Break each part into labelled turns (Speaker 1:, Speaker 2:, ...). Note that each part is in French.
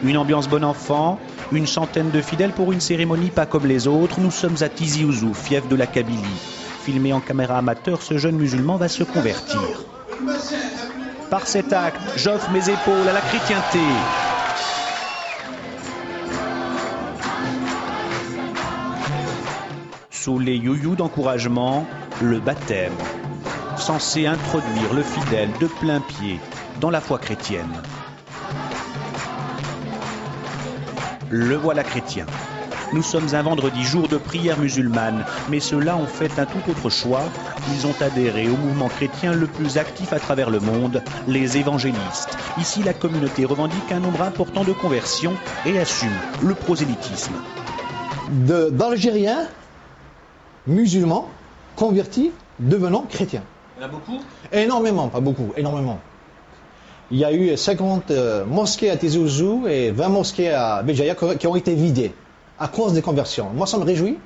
Speaker 1: Une ambiance bon enfant, une centaine de fidèles pour une cérémonie pas comme les autres. Nous sommes à Tizi Ouzou, fief de la Kabylie. Filmé en caméra amateur, ce jeune musulman va se convertir. Par cet acte, j'offre mes épaules à la chrétienté. Sous les you-you d'encouragement, le baptême, censé introduire le fidèle de plein pied dans la foi chrétienne. Le voilà chrétien. Nous sommes un vendredi, jour de prière musulmane, mais ceux-là ont fait un tout autre choix. Ils ont adhéré au mouvement chrétien le plus actif à travers le monde, les évangélistes. Ici, la communauté revendique un nombre important de conversions et assume le prosélytisme.
Speaker 2: D'Algériens musulmans convertis devenant chrétiens.
Speaker 3: Il y en a beaucoup?
Speaker 2: Énormément, pas beaucoup, énormément. Il y a eu 50 mosquées à Tizi Ouzou et 20 mosquées à Béjaïa qui ont été vidées à cause des conversions. Moi, ça me réjouit.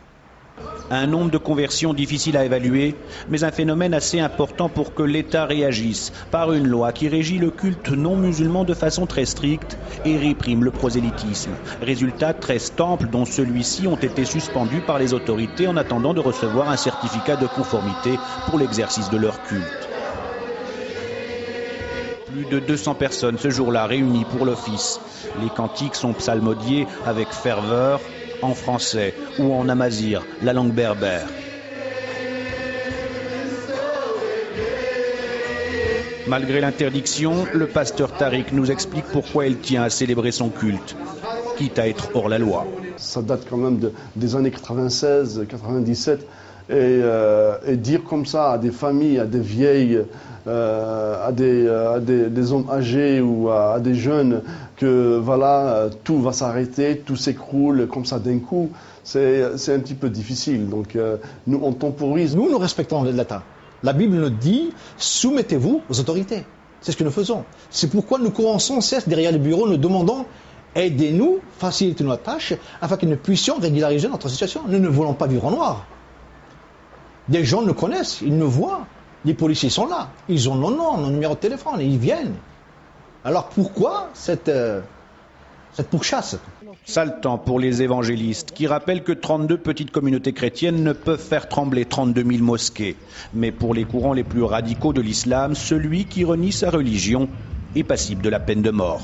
Speaker 1: Un nombre de conversions difficile à évaluer, mais un phénomène assez important pour que l'État réagisse par une loi qui régit le culte non musulman de façon très stricte et réprime le prosélytisme. Résultat, 13 temples, dont celui-ci, ont été suspendus par les autorités en attendant de recevoir un certificat de conformité pour l'exercice de leur culte. Plus de 200 personnes ce jour-là réunies pour l'office. Les cantiques sont psalmodiés avec ferveur, en français ou en amazigh, la langue berbère. Malgré l'interdiction, le pasteur Tariq nous explique pourquoi il tient à célébrer son culte, quitte à être hors la loi.
Speaker 4: Ça date quand même des années 96, 97, et dire comme ça à des familles, à des vieilles, à des hommes âgés ou à des jeunes que voilà, tout va s'arrêter, tout s'écroule comme ça d'un coup, c'est un petit peu difficile. Donc nous, on temporise.
Speaker 2: Nous respectons l'État. La Bible nous dit, soumettez-vous aux autorités. C'est ce que nous faisons. C'est pourquoi nous courons sans cesse derrière les bureaux, nous demandons, aidez-nous, facilitez notre tâche, afin que nous puissions régulariser notre situation. Nous ne voulons pas vivre en noir. Des gens nous connaissent, ils nous voient. Les policiers sont là, ils ont nos noms, nos numéros de téléphone, ils viennent. Alors pourquoi cette pourchasse?
Speaker 1: Sale temps pour les évangélistes qui rappellent que 32 petites communautés chrétiennes ne peuvent faire trembler 32 000 mosquées. Mais pour les courants les plus radicaux de l'islam, celui qui renie sa religion est passible de la peine de mort.